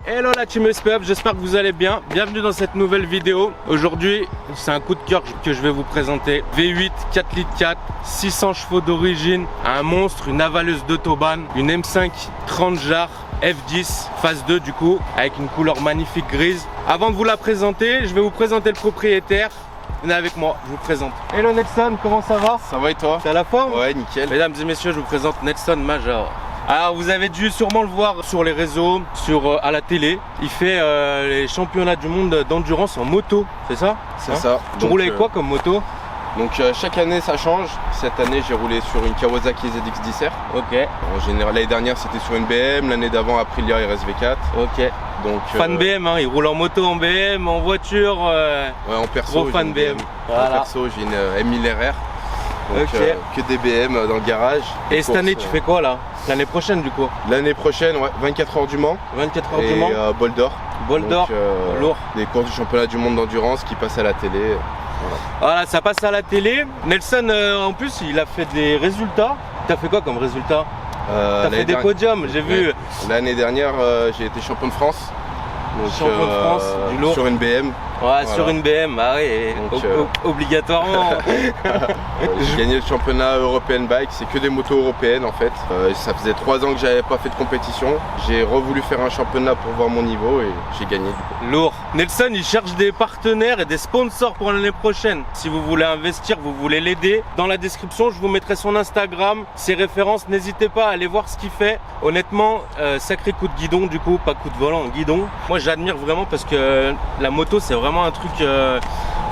Hello la team SPF, j'espère que vous allez bien. Bienvenue dans cette nouvelle vidéo. Aujourd'hui, c'est un coup de cœur que je vais vous présenter. V8, 4 litres 4, 600 chevaux d'origine, un monstre, une avaleuse d'autobahn, une M5 30 jarres, F10, phase 2 du coup, avec une couleur magnifique grise. Avant de vous la présenter, je vais vous présenter le propriétaire. Venez avec moi, je vous présente. Hello Nelson, comment ça va? Ça va et toi? T'as la forme? Ouais, nickel. Mesdames et messieurs, je vous présente Nelson Major. Alors vous avez dû sûrement le voir sur les réseaux, à la télé. Il fait les championnats du monde d'endurance en moto, c'est ça? C'est ça. Tu roules avec quoi comme moto? Donc chaque année ça change. Cette année j'ai roulé sur une Kawasaki ZX-10R. Ok. En général l'année dernière c'était sur une BM, l'année d'avant Aprilia RSV4. Ok. Donc fan BM, hein, il roule en moto, en BM, en voiture. Ouais, en perso. Gros fan BM. Voilà. En perso j'ai une M1000 RR. Donc que des BM dans le garage. Et cette année tu fais quoi là? L'année prochaine du coup? L'année prochaine, ouais, 24 heures du Mans. 24 heures du Mans. Et Bol d'Or. Bol d'Or, lourd. Des courses du championnat du monde d'endurance qui passent à la télé. Voilà, ça passe à la télé. Nelson en plus il a fait des résultats. T'as fait quoi comme résultat? T'as fait des podiums, j'ai vu. L'année dernière j'ai été champion de France. Donc, champion de France, du lourd. Sur une BM. Ouais, voilà. Sur une BM, ah oui, obligatoirement. J'ai gagné le championnat European Bike, c'est que des motos européennes en fait. Ça faisait 3 ans que j'avais pas fait de compétition. J'ai revoulu faire un championnat pour voir mon niveau et j'ai gagné. Lourd. Nelson, il cherche des partenaires et des sponsors pour l'année prochaine. Si vous voulez investir, vous voulez l'aider, dans la description, je vous mettrai son Instagram, ses références. N'hésitez pas à aller voir ce qu'il fait. Honnêtement, sacré coup de guidon du coup, pas coup de volant, guidon. Moi, j'admire vraiment parce que la moto, c'est vraiment un truc,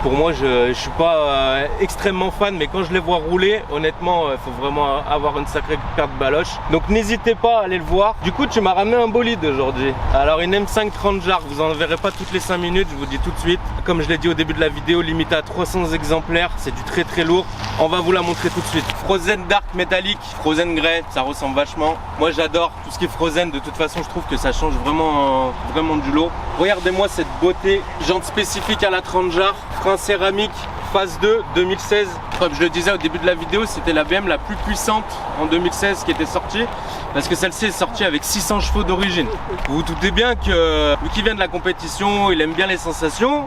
pour moi, je suis pas extrêmement fan, mais quand je les vois rouler, honnêtement, il faut vraiment avoir une sacrée paire de baloches. Donc n'hésitez pas à aller le voir. Du coup, tu m'as ramené un bolide aujourd'hui. Alors une M5 30 jarres, vous en verrez pas toutes les 5 minutes, je vous dis tout de suite. Comme je l'ai dit au début de la vidéo, limité à 300 exemplaires, c'est du très très lourd. On va vous la montrer tout de suite. Frozen Dark métallique, Frozen Grey, ça ressemble vachement. Moi j'adore tout ce qui est Frozen, de toute façon je trouve que ça change vraiment, vraiment du lot. Regardez-moi cette beauté, jante spécifique à la 30 jarres, frein céramique, phase 2 2016. Comme je le disais au début de la vidéo, c'était la BM la plus puissante en 2016 qui était sortie, parce que celle-ci est sortie avec 600 chevaux d'origine. Vous vous doutez bien que lui qui vient de la compétition, il aime bien les sensations.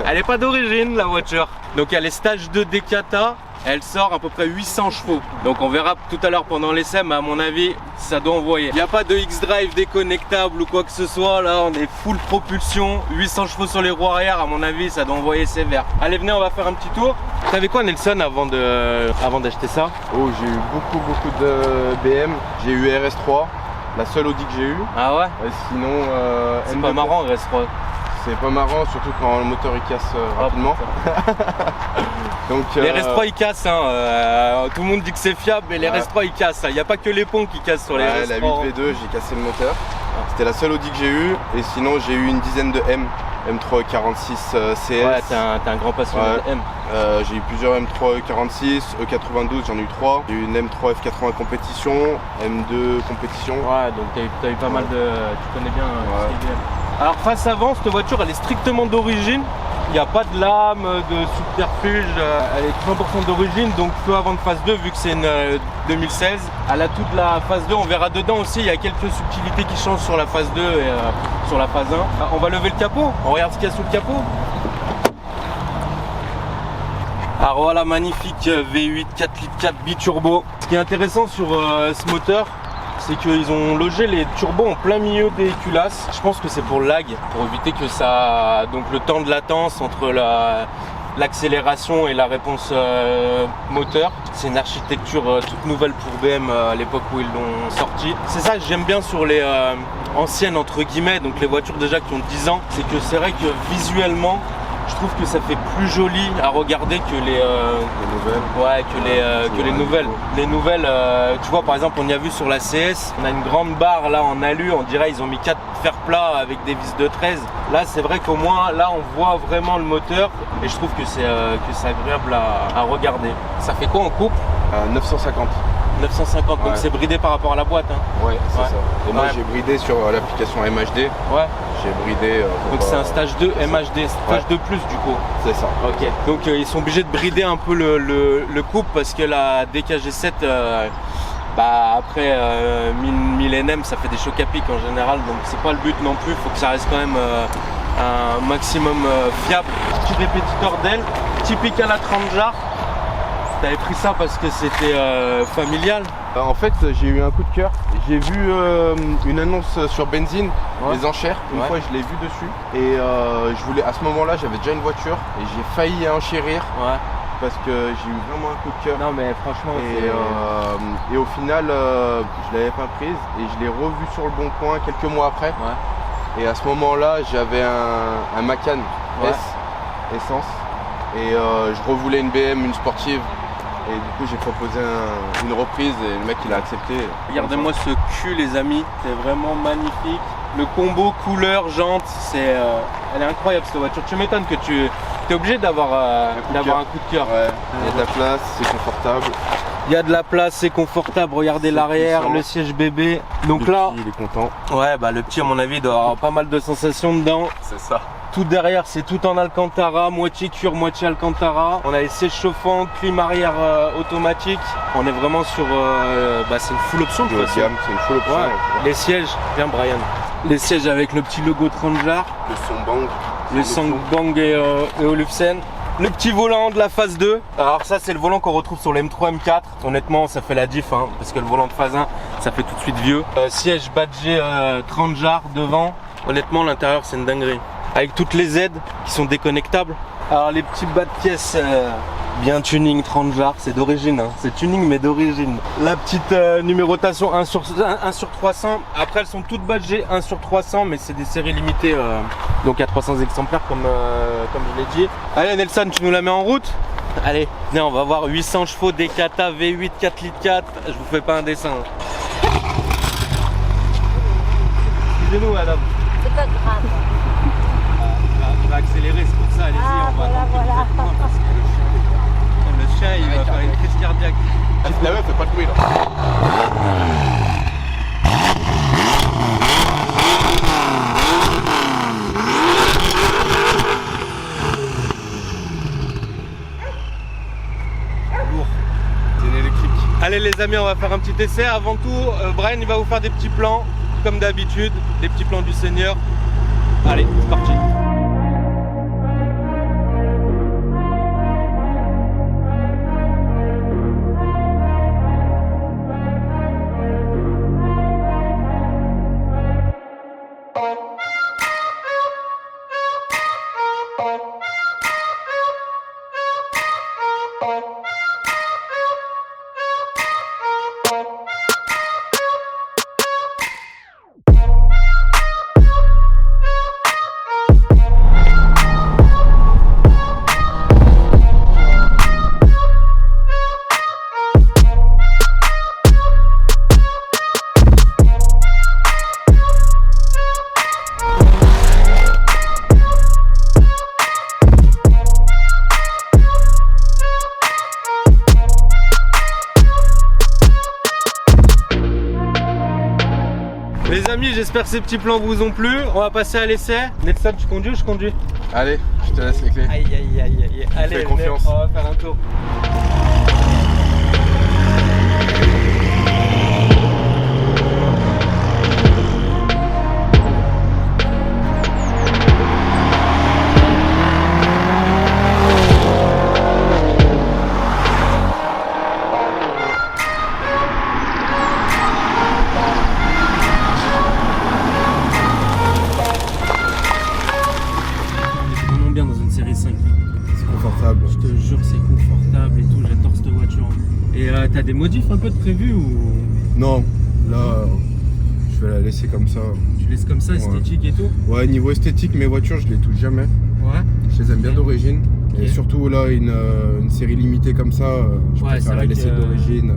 Elle n'est pas d'origine la voiture. Donc elle est stage 2 Dekata. Elle sort à peu près 800 chevaux. Donc on verra tout à l'heure pendant l'essai, mais à mon avis, ça doit envoyer. Il n'y a pas de X-Drive déconnectable ou quoi que ce soit. Là, on est full propulsion. 800 chevaux sur les roues arrière, à mon avis, ça doit envoyer sévère. Allez, venez, on va faire un petit tour. T'avais quoi, Nelson, avant d'acheter ça? Oh, j'ai eu beaucoup de BM. J'ai eu RS3, la seule Audi que j'ai eu. Ah ouais? Sinon, c'est pas marrant, RS3. C'est pas marrant, surtout quand le moteur il casse rapidement. Donc, les RS3 ils cassent, hein. Tout le monde dit que c'est fiable, mais les RS3 ils cassent. Il n'y a pas que les ponts qui cassent sur les RS3. La 8V2, j'ai cassé le moteur. C'était la seule Audi que j'ai eu. Et sinon, j'ai eu une dizaine de M3 46 CS. Ouais, t'es un grand passionné de M. J'ai eu plusieurs M3 46, E92, j'en ai eu 3. J'ai eu une M3 F80 compétition, M2 compétition. Ouais, donc t'as eu pas mal de. Tu connais bien ce qui est bien. Alors face avant, cette voiture elle est strictement d'origine. Il n'y a pas de lame, de subterfuge, elle est 100% d'origine, donc peu avant de phase 2 vu que c'est une 2016. Elle a toute la phase 2, on verra dedans aussi, il y a quelques subtilités qui changent sur la phase 2 et sur la phase 1. On va lever le capot, on regarde ce qu'il y a sous le capot. Alors voilà, magnifique V8 4 litres 4 biturbo. Ce qui est intéressant sur ce moteur, c'est qu'ils ont logé les turbos en plein milieu des culasses. Je pense que c'est pour lag, pour éviter que ça... Donc le temps de latence entre l'accélération et la réponse moteur. C'est une architecture toute nouvelle pour BM à l'époque où ils l'ont sorti. C'est ça que j'aime bien sur les anciennes entre guillemets, donc les voitures déjà qui ont 10 ans. C'est que c'est vrai que visuellement, je trouve que ça fait plus joli à regarder que les nouvelles. Ouais, que les nouvelles. Les nouvelles, tu vois, par exemple, on y a vu sur la CS, on a une grande barre là en alu, on dirait ils ont mis 4 fers plats avec des vis de 13. Là, c'est vrai qu'au moins, là, on voit vraiment le moteur et je trouve que c'est agréable à regarder. Ça fait quoi en couple? 950. 950, donc c'est bridé par rapport à la boîte. Hein. Ouais, c'est ça. Et moi, j'ai bridé sur l'application MHD. Ouais. J'ai bridé. Donc c'est un stage 2 MHD, stage 2 plus du coup. C'est ça. Ok. Donc ils sont obligés de brider un peu le couple parce que la DKG7 Bah après 1000 NM ça fait des chocs à pic en général, donc c'est pas le but non plus, il faut que ça reste quand même un maximum fiable. Petit répétiteur d'aile, typique à la 30 jarres. T'avais pris ça parce que c'était familial? En fait, j'ai eu un coup de cœur. J'ai vu une annonce sur Benzine, les enchères. Une fois, je l'ai vu dessus. Et je voulais, à ce moment-là, j'avais déjà une voiture et j'ai failli enchérir. Parce que j'ai eu vraiment un coup de cœur. Non mais franchement et au final je l'avais pas prise et je l'ai revue sur le bon coin quelques mois après. Et à ce moment-là j'avais un Macan S essence et je revoulais une BM, une sportive. Et du coup j'ai proposé une reprise et le mec il a accepté. Regardez-moi ce cul les amis, c'est vraiment magnifique. Le combo couleur, jante, elle est incroyable cette voiture. Tu m'étonnes que tu es obligé d'avoir un coup de cœur. Il y a de la place, c'est confortable. Il y a de la place, c'est confortable. Regardez l'arrière, le siège bébé. Donc là, il est content. Ouais, bah le petit à mon avis il doit avoir pas mal de sensations dedans. C'est ça. Tout derrière c'est tout en Alcantara, moitié cuir, moitié Alcantara. On a les sièges chauffants, clim arrière automatique. On est vraiment sur, c'est une full option de toute façon. C'est une full option. Les sièges, viens Brian. Les sièges avec le petit logo 30 jarres. Le son bang. Le son bang et Olufsen. Le petit volant de la phase 2. Alors ça c'est le volant qu'on retrouve sur le M3, M4. Honnêtement ça fait la diff parce que le volant de phase 1 ça fait tout de suite vieux. Siège badgé 30 jarres devant. Honnêtement l'intérieur c'est une dinguerie. Avec toutes les aides qui sont déconnectables. Alors les petits bas de pièces bien tuning 30 jarres, c'est d'origine, c'est tuning mais d'origine. La petite numérotation 1 sur 300, après elles sont toutes badgées 1 sur 300 mais c'est des séries limitées donc à 300 exemplaires comme je l'ai dit. Allez Nelson, tu nous la mets en route? Allez, venez on va voir 800 chevaux Dekata V8 4 litres 4, je vous fais pas un dessin. Excusez-nous madame. C'est pas grave. On va accélérer, c'est pour ça, allez-y, on va voilà. parce que le chien il va faire une crise cardiaque. La meuf fait pas de bruit là. Lourd. C'est une électrique. Allez les amis, on va faire un petit essai. Avant tout, Brian il va vous faire des petits plans, comme d'habitude, des petits plans du Seigneur. Allez, c'est parti. Les amis, j'espère que ces petits plans vous ont plu. On va passer à l'essai. Nelson, tu conduis ou je conduis? Allez, je te laisse les clés. Aïe aïe aïe aïe. Allez, fais confiance. On va faire un tour. Dans une série 5. C'est confortable. Je te jure c'est confortable et tout, j'adore cette voiture. Et t'as des modifs un peu de prévu ou? Non, là je vais la laisser comme ça. Tu laisses comme ça, esthétique et tout? Ouais, niveau esthétique, mes voitures je les touche jamais. Ouais. Je les aime bien d'origine. Okay. Et surtout là, une série limitée comme ça, je préfère la laisser d'origine.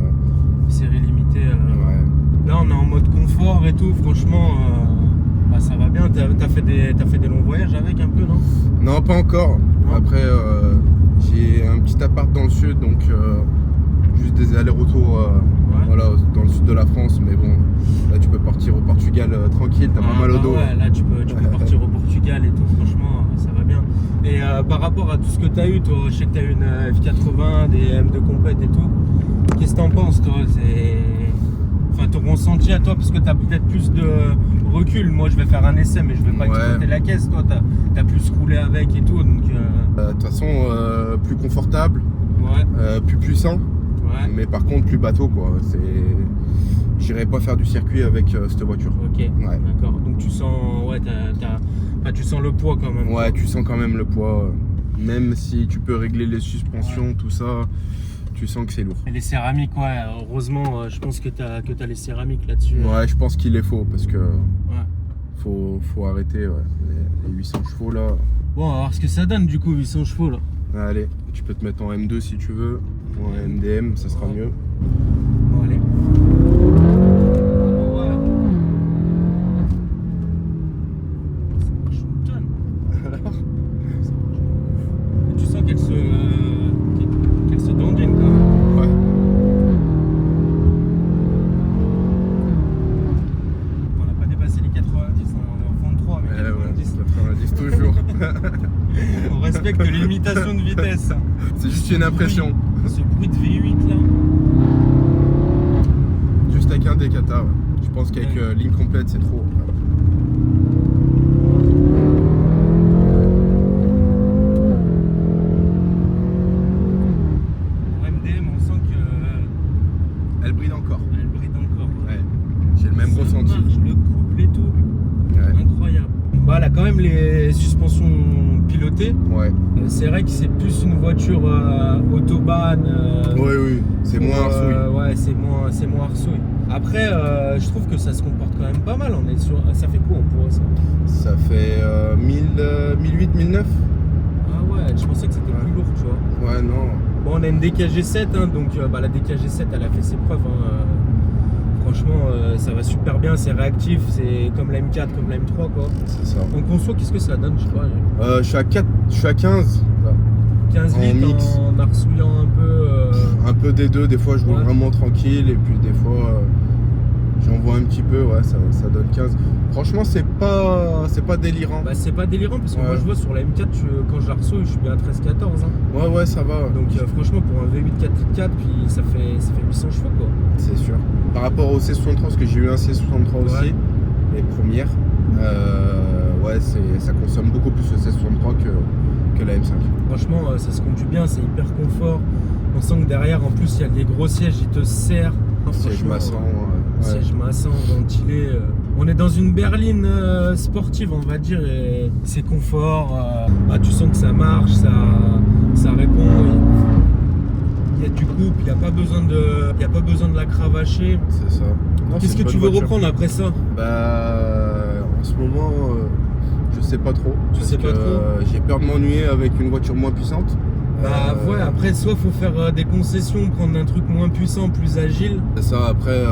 Série limitée. Ouais. Là on est en mode confort et tout, franchement. Ça va bien, t'as fait des longs voyages avec un peu, non? Non, pas encore. Non. Après, j'ai un petit appart dans le sud, donc juste des allers-retours voilà, dans le sud de la France. Mais bon, là tu peux partir au Portugal tranquille, t'as pas mal au dos. Ouais, là tu peux partir au Portugal et tout, franchement, ça va bien. Et par rapport à tout ce que t'as eu, toi, je sais que t'as eu une F80, des M de compète et tout. Qu'est-ce que t'en penses, toi? enfin ton ressenti à toi, parce que tu as peut-être plus de recul. Moi je vais faire un essai, mais je vais pas exploiter la caisse. Toi tu as plus roulé avec et tout. Donc de toute façon, plus confortable, plus puissant, mais par contre plus bateau quoi. J'irai pas faire du circuit avec cette voiture. Ok, d'accord. Donc tu sens, tu sens le poids quand même. Ouais, tu sens quand même le poids. Même si tu peux régler les suspensions, tout ça, tu sens que c'est lourd. Et les céramiques, heureusement, je pense que tu as les céramiques là-dessus. Ouais, je pense qu'il est faux parce que faut arrêter les 800 chevaux là. Bon, on va voir ce que ça donne du coup, 800 chevaux là. Allez, tu peux te mettre en M2 si tu veux, ou en MDM, ça sera mieux. Bon, allez. Tu sens qu'elle se dandine quand même. Ouais. On n'a pas dépassé les 90, on est en fond de 3 mais 90. 90 toujours. On respecte les limitations de vitesse. C'est juste une impression. Ce bruit de V8 là. Juste avec un décata, je pense qu'avec ligne complète c'est trop. MDM, on sent que elle brille encore. Elle brille encore. Ouais. J'ai le même ressenti. Marche, le couple et tout. Incroyable. Bah, elle a quand même les suspensions pilotées. Ouais. C'est vrai que c'est plus une voiture autobahn. Oui, c'est moins arsouille. Ouais, c'est moins arsouille. Après, je trouve que ça se comporte quand même pas mal. Ça fait quoi en poids ça? Ça fait 1008, 1009. Ah ouais, je pensais que c'était plus lourd, tu vois. Ouais, non. Bon, on a une DKG7, hein, donc la DKG7 elle a fait ses preuves. Franchement, ça va super bien, c'est réactif, c'est comme la M4, comme la M3 quoi. C'est ça. En conso, qu'est-ce que ça donne? Je sais pas. Je suis à 15. Là. 15 litres mix. en arsouillant un peu. Un peu des deux, des fois je roule vraiment tranquille et puis des fois j'en vois un petit peu, ça donne 15. Franchement c'est pas délirant. Bah c'est pas délirant parce que moi je vois sur la M4 quand je la ressouille je suis bien à 13-14 hein. Ouais ça va. Donc franchement pour un V8 4x4 puis ça fait 800 chevaux quoi. C'est sûr. Par rapport au C63 parce que j'ai eu un C63 aussi, les premières, ça consomme beaucoup plus le C63 que la M5. Franchement ça se conduit bien, c'est hyper confort. On sent que derrière en plus il y a des gros sièges, ils te serrent. Siège massant. Siège massant, ventilé. On est dans une berline sportive on va dire et c'est confort. Tu sens que ça marche, ça répond. Il y a du couple, il n'y a pas besoin de la cravacher. C'est ça. Qu'est-ce que tu veux reprendre après ça? En ce moment, je sais pas trop. J'ai peur de m'ennuyer avec une voiture moins puissante. Après soit faut faire des concessions, prendre un truc moins puissant, plus agile. C'est ça, après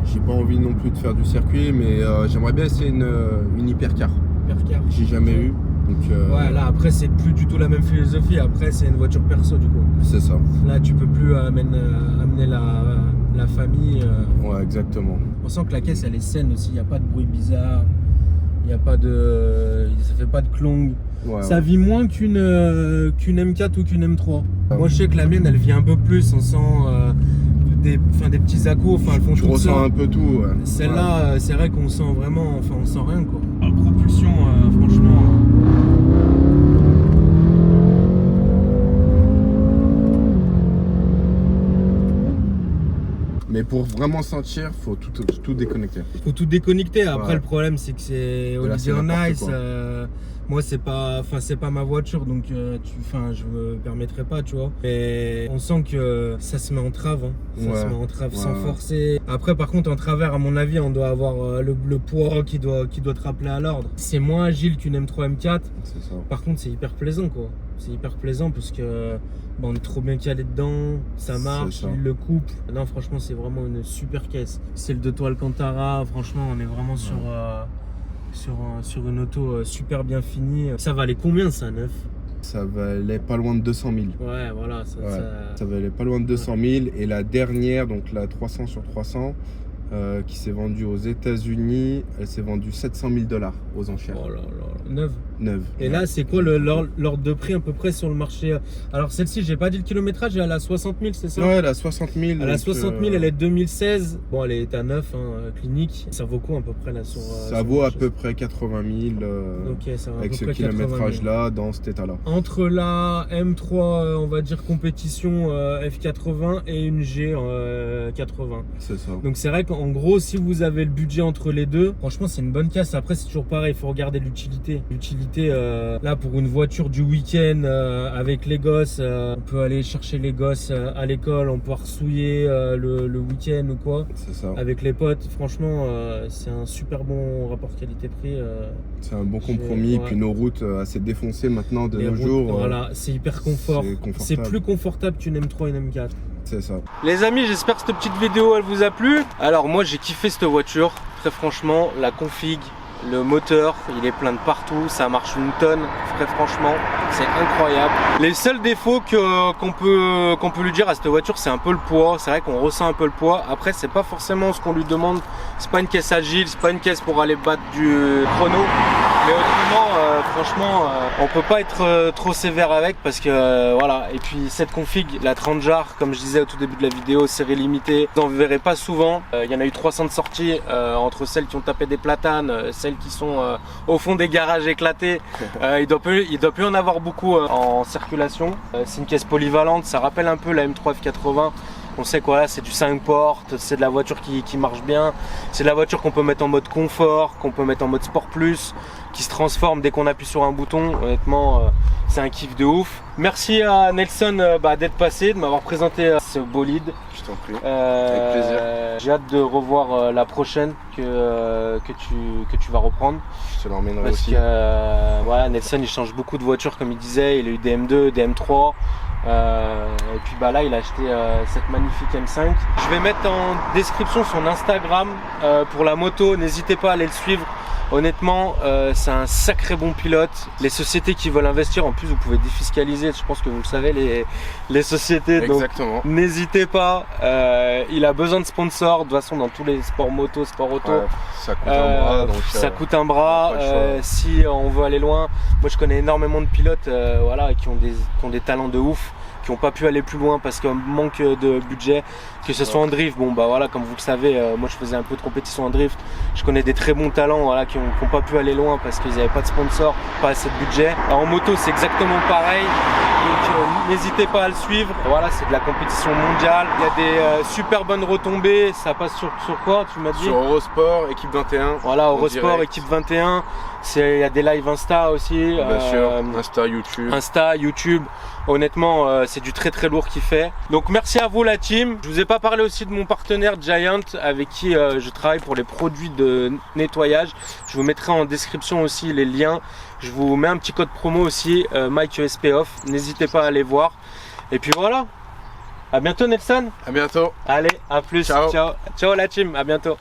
j'ai pas envie non plus de faire du circuit, mais j'aimerais bien essayer une hypercar. J'ai jamais eu. Donc, là après c'est plus du tout la même philosophie, après c'est une voiture perso du coup. C'est ça. Là tu peux plus amener la famille. Ouais exactement. On sent que la caisse elle est saine aussi, il n'y a pas de bruit bizarre, ça fait pas de clong. Ça vit moins qu'une M4 ou qu'une M3. Moi je sais que la mienne elle vit un peu plus, on sent des petits accos, elles font tout ça. Tu ressens un peu tout. Celle-là c'est vrai qu'on sent vraiment, on sent rien quoi. La propulsion franchement. Mais pour vraiment sentir, faut tout déconnecter. Faut tout déconnecter. Après le problème c'est que c'est Holiday on Ice. Moi c'est pas ma voiture donc je me permettrai pas tu vois. Mais on sent que ça se met en trave. Ça se met en trave sans forcer. Après par contre en travers à mon avis on doit avoir le poids qui doit te rappeler à l'ordre. C'est moins agile qu'une M3 M4. C'est ça. Par contre c'est hyper plaisant quoi. C'est hyper plaisant parce que on est trop bien calé dedans, ça marche, le couple. Non franchement c'est vraiment une super caisse. Celle de toi Alcantara, franchement on est vraiment sur une auto super bien finie. Ça valait combien ça neuf? Ça valait pas loin de 200 000. Ouais voilà. Ça valait pas loin de 200 000 et la dernière, donc la 300 sur 300, qui s'est vendue aux États-Unis. Elle s'est vendue 700 000 $ aux enchères. Oh là là, neuve. Neuve. Et là, c'est quoi l'ordre de prix à peu près sur le marché? Alors celle-ci, j'ai pas dit le kilométrage, elle a 60 000, c'est ça? Ouais, elle a 60 000. Elle a 60 000, elle est 2016. Bon, elle est à 9, hein, clinique. Ça vaut quoi à peu près là sur ça vaut à peu près 80 000 ok, ça va avec à peu ce près kilométrage-là, dans cet état-là. Entre la M3, on va dire compétition F80 et une G 80. C'est ça. Donc c'est vrai qu'en gros, si vous avez le budget entre les deux, franchement, c'est une bonne casse. Après, c'est toujours pareil, il faut regarder l'utilité. L'utilité, là, pour une voiture du week-end avec les gosses, on peut aller chercher les gosses à l'école, on peut ressouiller le week-end ou quoi. C'est ça. Avec les potes, franchement, c'est un super bon rapport qualité-prix. C'est un bon compromis. Ouais. Puis nos routes assez défoncées maintenant de Les nos routes, jours. voilà, c'est hyper confort. C'est plus confortable qu'une M3 et une M4. C'est ça. Les amis, j'espère que cette petite vidéo elle vous a plu. Alors moi j'ai kiffé cette voiture, très franchement, la config, le moteur, il est plein de partout, ça marche une tonne, très franchement, c'est incroyable. Les seuls défauts qu'on peut lui dire à cette voiture, c'est un peu le poids. C'est vrai qu'on ressent un peu le poids. Après, c'est pas forcément ce qu'on lui demande. C'est pas une caisse agile, c'est pas une caisse pour aller battre du chrono. Mais autrement, franchement, on peut pas être trop sévère avec parce que voilà. Et puis cette config, la 30 jar, comme je disais au tout début de la vidéo, série limitée, vous n'en verrez pas souvent. Il y en a eu 300 de sorties entre celles qui ont tapé des platanes, celles qui sont au fond des garages éclatés. Il doit plus en avoir beaucoup en circulation. C'est une caisse polyvalente, ça rappelle un peu la M3 F80. On sait quoi là, c'est du 5 portes, c'est de la voiture qui marche bien, c'est de la voiture qu'on peut mettre en mode confort, qu'on peut mettre en mode sport plus, qui se transforme dès qu'on appuie sur un bouton. Honnêtement, c'est un kiff de ouf. Merci à Nelson d'être passé, de m'avoir présenté ce bolide. Je t'en prie. Avec plaisir. J'ai hâte de revoir la prochaine que tu vas reprendre. Je te l'emmènerai Parce aussi. que voilà, Nelson il change beaucoup de voitures comme il disait, il a eu des M2, des M3. Et puis là il a acheté cette magnifique M5. Je vais mettre en description son Instagram pour la moto, n'hésitez pas à aller le suivre. Honnêtement, c'est un sacré bon pilote. Les sociétés qui veulent investir, en plus vous pouvez défiscaliser, je pense que vous le savez, les sociétés. Exactement. Donc n'hésitez pas, il a besoin de sponsors, de toute façon dans tous les sports moto, sport auto. Ouais, ça coûte un bras. Donc, ça coûte un bras. Si on veut aller loin, moi je connais énormément de pilotes voilà, qui ont des talents de ouf, qui n'ont pas pu aller plus loin parce qu'il manque de budget, que ce soit en drift. Bon bah voilà, comme vous le savez, moi je faisais un peu de compétition en drift, je connais des très bons talents voilà, qui n'ont pas pu aller loin parce qu'ils n'avaient pas de sponsor, pas assez de budget. Alors, en moto c'est exactement pareil, donc n'hésitez pas à le suivre. Voilà, c'est de la compétition mondiale, il y a des super bonnes retombées. Ça passe sur quoi tu m'as dit? Sur Eurosport, équipe 21. Voilà, Eurosport, équipe 21. Il y a des lives Insta aussi. Bien sûr, Insta, YouTube. Honnêtement, c'est du très très lourd qu'il fait. Donc merci à vous la team. Je vous ai pas parlé aussi de mon partenaire Giant avec qui je travaille pour les produits de nettoyage. Je vous mettrai en description aussi les liens. Je vous mets un petit code promo aussi, Mike ESP Off. N'hésitez pas à aller voir. Et puis voilà. À bientôt Nelson. À bientôt. Allez, à plus. Ciao. Ciao, ciao la team. À bientôt.